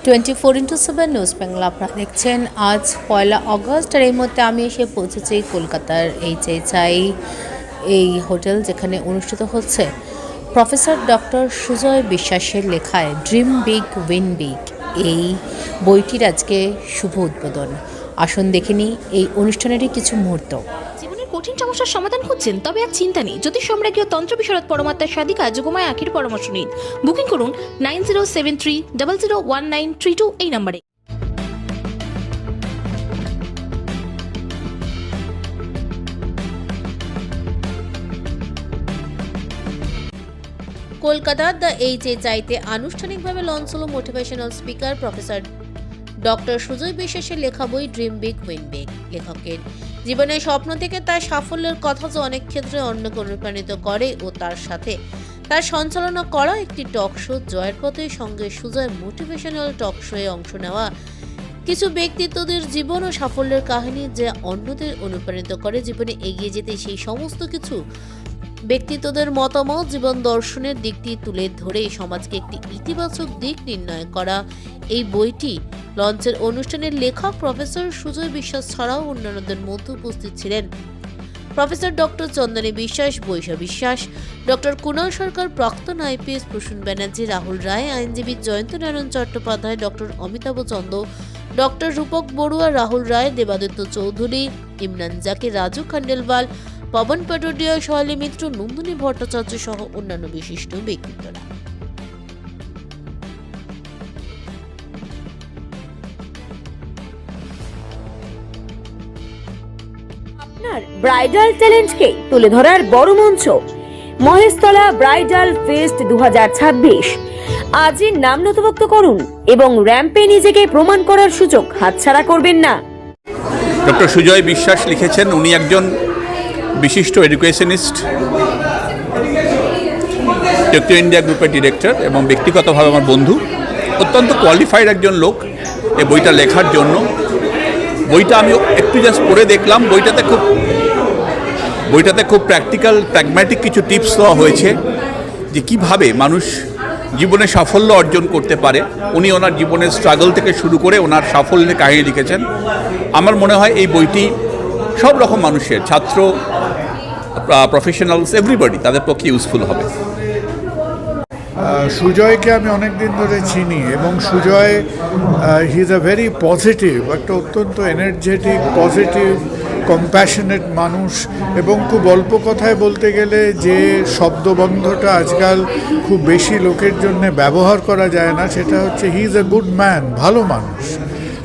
24x7 news Bangla আপনারা দেখছেন। আজ 1 আগস্ট আর এই মুহূর্তে আমি এসে পৌঁছেছি কলকাতার HHI এই হোটেল, যেখানে অনুষ্ঠিত হচ্ছে প্রফেসর ডক্টর সুজয় বিশ্বাসের লেখায় ড্রিম বিগ উইন বিগ এই বইটির আজকে শুভ উদ্বোধন। আসুন দেখে নিই এই অনুষ্ঠানেরই কিছু মুহূর্ত। কঠিন সমস্যার সমাধান খুঁজছেন? তবে আর চিন্তা নেই। জ্যোতিষ সম্রাজ্ঞী তন্ত্র বিশারদ পরমাত্মার সাধিকা যোগমায়া আখির পরামর্শ নিন। বুকিং করুন 9073001932 এই নম্বরে। কলকাতার দ্য HHI-তে আনুষ্ঠানিকভাবে লঞ্চ হলো motivational speaker professor doctor Sujoy বিশ্বাসের লেখা বই ড্রিম বিগ উইন বিগ। লেখকের জীবনের স্বপ্ন থেকে তার সাফল্যের কথা যে অনেক ক্ষেত্রে অন্যকে অনুপ্রাণিত করে ও তার সাথে তার সঞ্চালনা করা একটি টক শো জয়ের পথের সঙ্গে সুজয় মোটিভেশনাল টক শোয়ে অংশ নেওয়া কিছু ব্যক্তিত্বদের জীবন ও সাফল্যের কাহিনী যে অন্যদের অনুপ্রাণিত করে জীবনে এগিয়ে যেতে। সেই সমস্ত কিছু ব্যক্তিত্বদের মতামত, জীবন দর্শনের দিকটি তুলে ধরে সমাজকে একটি ইতিবাচক দিক নির্ণয় করা এই বইটি লঞ্চের অনুষ্ঠানের লেখক প্রফেসর সুজয় বিশ্বাস ছাড়াও অন্যান্যদের মধ্যে উপস্থিত ছিলেন প্রফেসর ডক্টর চন্দনী বিশ্বাস, বৈশা বিশ্বাস, ডক্টর কুণাল সরকার, প্রাক্তন IPS প্রসূন ব্যানার্জি, রাহুল রায়, আইনজীবী জয়ন্ত নারায়ণ চট্টোপাধ্যায়, ডক্টর অমিতাভ চন্দ, ডক্টর রূপক বড়ুয়া, রাহুল রায়, দেবাদিত্য চৌধুরী, ইমরান জাকির, রাজু খান্ডেলওয়াল, পবন পাটোডিয়া, সোহালি মিত্র, নন্দিনী ভট্টাচার্য সহ অন্যান্য বিশিষ্ট ব্যক্তিত্বরা। আপনার ব্রাইডাল ট্যালেন্টকে তুলে ধরার বড় মঞ্চ মহেশতলা ব্রাইডাল ফেস্ট 2026। আজই নাম নথিভুক্ত করুন এবং র্যাম্পে নিজেকে প্রমাণ করার সুযোগ হাতছাড়া করবেন না। ডক্টর সুজয় বিশ্বাস লিখেছেন, উনি একজন বিশিষ্ট এডুকেশনিস্ট, টোকিও ইন্ডিয়া গ্রুপের ডিরেক্টর এবং ব্যক্তিগতভাবে আমার বন্ধু। অত্যন্ত কোয়ালিফাইড একজন লোক এই বইটা লেখার জন্য। বইটা আমি একটু জাস্ট পড়ে দেখলাম। বইটাতে খুব প্র্যাকটিক্যাল প্র্যাগম্যাটিক কিছু টিপস দেওয়া হয়েছে যে কীভাবে মানুষ জীবনে সাফল্য অর্জন করতে পারে। উনি ওনার জীবনের স্ট্রাগল থেকে শুরু করে ওনার সাফল্যের কাহিনী লিখেছেন। আমার মনে হয় এই বইটি সব রকম মানুষের, ছাত্র, প্রফেশনালস, এভরিবডি, তাদের পক্ষে ইউজফুল হবে। সুজয়কে আমি অনেক দিন ধরে চিনি এবং Sujoy he is a very positive, একটা অত্যন্ত এনার্জেটিক, পজিটিভ, কম্প্যাশনেট মানুষ এবং খুব অল্প কথায় বলতে গেলে যে শব্দবন্ধটা আজকাল খুব বেশি লোকের জন্য ব্যবহার করা যায় না, সেটা হচ্ছে হি ইজ এ গুড ম্যান, ভালো মানুষ।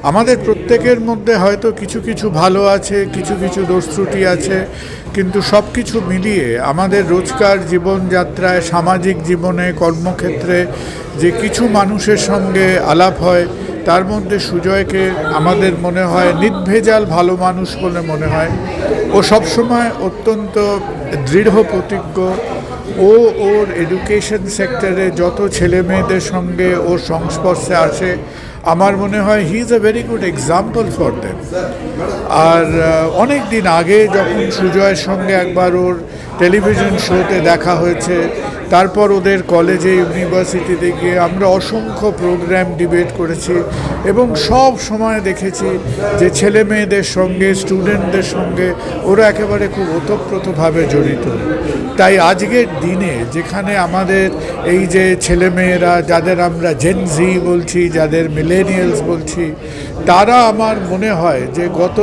আমাদের প্রত্যেকের মধ্যে হয়তো কিছু কিছু ভালো আছে, কিছু কিছু দোষ ত্রুটি আছে, কিন্তু সব কিছু মিলিয়ে আমাদের রোজকার জীবনযাত্রায়, সামাজিক জীবনে, কর্মক্ষেত্রে যে কিছু মানুষের সঙ্গে আলাপ হয়, তার মধ্যে সুজয়কে আমাদের মনে হয় নির্ভেজাল ভালো মানুষ বলে মনে হয়। ও সবসময় অত্যন্ত দৃঢ় প্রতিজ্ঞ। ওর এডুকেশন সেক্টরে যত ছেলে মেয়েদের সঙ্গে ওর সংস্পর্শে আসে, আমার মনে হয় he is a very good example for them. আর অনেক দিন আগে যখন সুজয়ের সঙ্গে একবার ওর টেলিভিশন শোতে দেখা হয়েছে, তারপর ওদের কলেজে, ইউনিভার্সিটিতে গিয়ে আমরা অসংখ্য প্রোগ্রাম ডিবেট করেছি এবং সব সময় দেখেছি যে ছেলে মেয়েদের সঙ্গে, স্টুডেন্টদের সঙ্গে ওরা একেবারে খুব ওতপ্রোতভাবে জড়িত। তাই আজকের দিনে যেখানে আমাদের এই যে ছেলেমেয়েরা, যাদের আমরা জেন জি বলছি, যাদের মিলেনিয়ালস বলছি, তারা আমার মনে হয় যে গত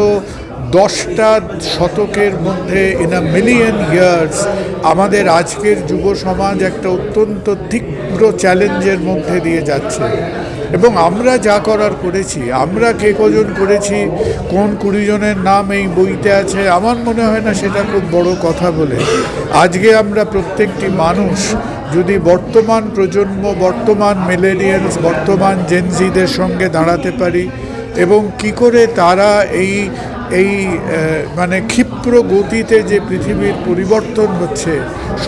10টা শতকের মধ্যে ইন আ মিলিয়ন ইয়ার্স আমাদের আজকের যুব সমাজ একটা অত্যন্ত তীব্র চ্যালেঞ্জের মধ্যে দিয়ে যাচ্ছে এবং আমরা যা করার করেছি, আমরা কে কজন করেছি, কোন 20 জনের নাম এই বইতে আছে, আমার মনে হয় না সেটা খুব বড় কথা বলে। আজকে আমরা প্রত্যেকটি মানুষ যদি বর্তমান প্রজন্ম, বর্তমান মিলেনিয়ালস, বর্তমান জেনজিদের সঙ্গে দাঁড়াতে পারি এবং কি করে তারা এই মানে ক্ষিপ্র গতিতে যে পৃথিবীর পরিবর্তন হচ্ছে,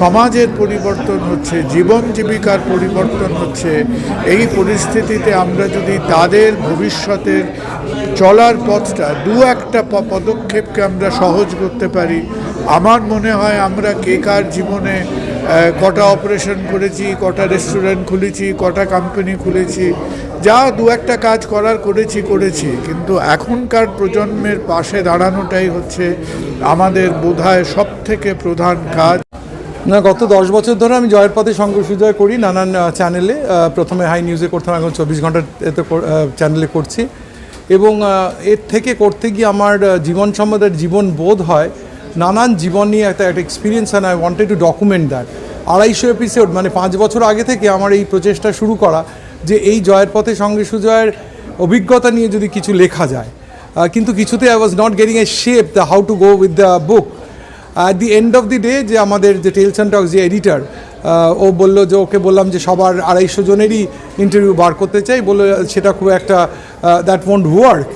সমাজের পরিবর্তন হচ্ছে, জীবন জীবিকার পরিবর্তন হচ্ছে, এই পরিস্থিতিতে আমরা যদি তাদের ভবিষ্যতের চলার পথটা একটা পদক্ষেপকে আমরা সহজ করতে পারি, আমার মনে হয় আমরা কে কার জীবনে কটা অপারেশন করেছি, কটা রেস্টুরেন্ট খুলেছি, কটা কোম্পানি খুলেছি, যা দু একটা কাজ করেছি, কিন্তু এখনকার প্রজন্মের পাশে দাঁড়ানোটাই হচ্ছে আমাদের বোধহয় সব থেকে প্রধান কাজ। না, গত 10 বছর ধরে আমি জয়ের পথে সঙ্গ সুজয় করি নানান চ্যানেলে। প্রথমে হাই নিউজে করতাম, এখন 24 ঘন্টার এতে চ্যানেলে করছি, এবং এর থেকে করতে গিয়ে আমার জীবন সম্বন্ধে জীবন বোধ হয়, নানান জীবন নিয়ে একটা experience, and I wanted to document that. 250 episode, মানে 5 বছর আগে থেকে আমার এই প্রচেষ্টা শুরু করা যে এই জয়ের পথে সঙ্গে সুজয়ের অভিজ্ঞতা নিয়ে যদি কিছু লেখা যায়, কিন্তু কিছুতে I was not getting a shape the how to go with the book. At the end of the day যে আমাদের যে টেলস অ্যান্ড টক্স যে এডিটার, ও বললো যে, ওকে বললাম যে সবার 250 জনেরই ইন্টারভিউ বার করতে চাই, বললো সেটা খুব একটা দ্যাট ওয়ন্ট ওয়ার্ক।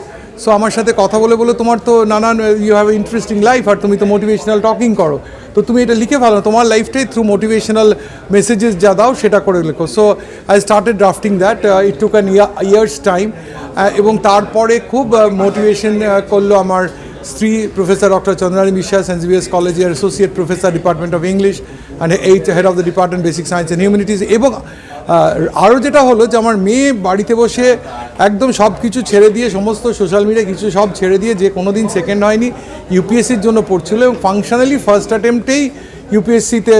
সো আমার সাথে কথা বলে তোমার তো নানান you have a interesting life, আর তুমি তো মোটিভেশনাল টকিং করো, তো তুমি এটা লিখে ভালো, তোমার লাইফটাই থ্রু মোটিভেশনাল মেসেজেস যা দাও সেটা করে লেখো। So I started drafting that, it took an years time, এবং তারপরে খুব মোটিভেশন করলো আমার স্ত্রী, প্রফেসর ডক্টর চন্দ্রানী বিশ্বাস, এনজিবিএস কলেজের associate professor, department of English and head of the department basic science and humanities. এবং আরও যেটা হলো যে আমার মেয়ে বাড়িতে বসে একদম সব কিছু ছেড়ে দিয়ে, সমস্ত সোশ্যাল মিডিয়া কিছু সব ছেড়ে দিয়ে, যে কোনো দিন সেকেন্ড হয়নি, ইউপিএসসির জন্য পড়ছিল, এবং ফাংশনালি ফার্স্ট অ্যাটেম্পটেই ইউপিএসসিতে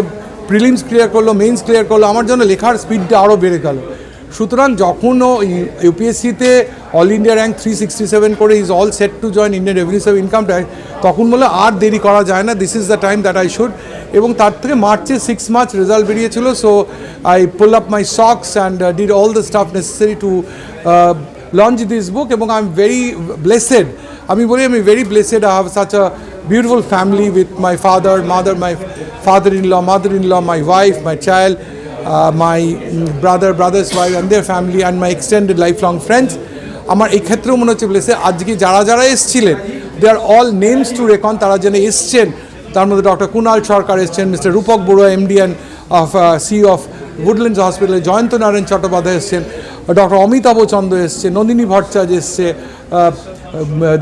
প্রিলিমস ক্লিয়ার করলো, মেইনস ক্লিয়ার করলো। আমার জন্য লেখার স্পিডটা আরও বেড়ে গেল। সুতরাং যখন ও ইউপিএসসিতে অল ইন্ডিয়া র্যাঙ্ক 367 করে is all set to join Indian revenue service income tax, তখন বলে আর দেরি করা যায় না, this is the time that I should. এবং তার থেকে মার্চে 6 মার্চ রেজাল্ট বেরিয়েছিল। So I pull up my socks and did all the staff necessary to launch this book. এবং আই এম ভেরি ব্লেসেড, আমি বলি আমি very blessed, I have such a beautiful family with my father, mother, my father-in-law, mother-in-law, my wife, my child, my brother's wife and their family, and my extended lifelong friends. আমার এই ক্ষেত্রেও মনে হচ্ছে ব্লেসে, আজকে যারা এসেছিলেন, দে আর অল নেমস টু রেকন, তারা যেন এসছেন। তার মধ্যে ডক্টর কুণাল সরকার এসছেন, mister Rupak Barua MD and CEO of Woodlands hospital, Jayanta Narayan Chattopadhyay এসছেন, ডক্টর অমিতাভ চন্দ্র এসছে, নন্দিনী ভট্টাচার্য এসছে,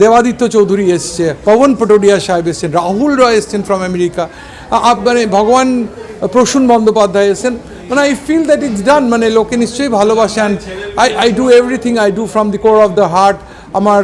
দেবাদিত্য চৌধুরী এসছে, পবন পটোডিয়া সাহেব এসছেন, রাহুল রয় এসছেন ফ্রম আমেরিকা, মানে ভগবান প্রসূন বন্দ্যোপাধ্যায় এসছেন। মানে I feel that it's done, মানে লোকে নিশ্চয়ই ভালোবাসে, and I do everything I do from the core of the heart. আমার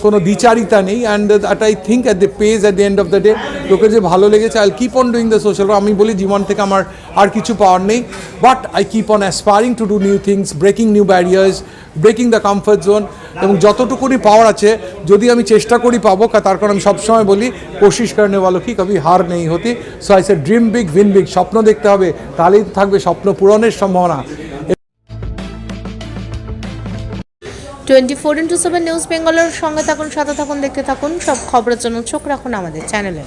কোনো দ্বিচারিতা নেই, and that I think at the page at the end of the day লোকের যে ভালো লেগেছে, I keep on doing the social. আমি বলি জীবন থেকে আমার আর কিছু পাওয়ার নেই, but I keep on aspiring to do new things, breaking new barriers, breaking the comfort zone. এবং যতটুকুনি পাওয়ার আছে যদি আমি চেষ্টা করি পাবো, তার কারণ আমি সবসময় বলি কোশিশ করনে ওয়ালো কি কবি হার নেই হতি। So I say dream big, win big, স্বপ্ন দেখতে হবে, তাহলেই থাকবে স্বপ্ন পূরণের সম্ভাবনা। 24x7 নিউজ বেঙ্গলের সঙ্গে থাকুন, সাথে থাকুন, দেখতে থাকুন, সব খবরের জন্য চোখ রাখুন আমাদের চ্যানেলে।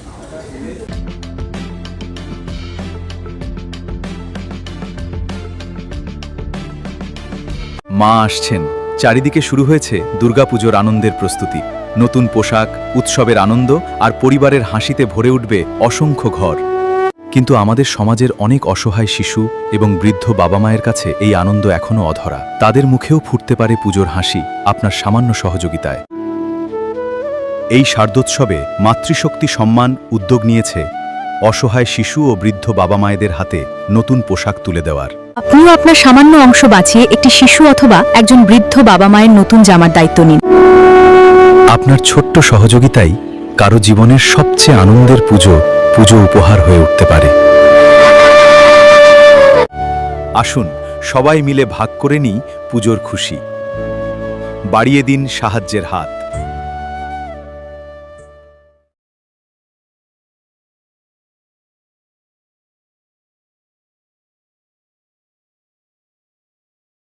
মা আসছেন, চারিদিকে শুরু হয়েছে দুর্গাপুজোর আনন্দের প্রস্তুতি। নতুন পোশাক, উৎসবের আনন্দ আর পরিবারের হাসিতে ভরে উঠবে অসংখ্য ঘর। কিন্তু আমাদের সমাজের অনেক অসহায় শিশু এবং বৃদ্ধ বাবা মায়ের কাছে এই আনন্দ এখনও অধরা। তাদের মুখেও ফুটতে পারে পুজোর হাসি আপনার সামান্য সহযোগিতায়। এই শারদোৎসবে মাতৃশক্তি সম্মান উদ্যোগ নিয়েছে অসহায় শিশু ও বৃদ্ধ বাবা মায়েদের হাতে নতুন পোশাক তুলে দেওয়ার। আপনিও আপনার সামান্য অংশ বাঁচিয়ে একটি শিশু অথবা একজন বৃদ্ধ বাবা মায়ের নতুন জামার দায়িত্ব নিন। আপনার ছোট্ট সহযোগিতাই কারো জীবনের সবচেয়ে আনন্দের পুজো উপহার হয়ে উঠতে পারে। আসুন সবাই মিলে ভাগ করে নিই পুজোর খুশি। বাড়িয়ে দিন সাহায্যের হাত।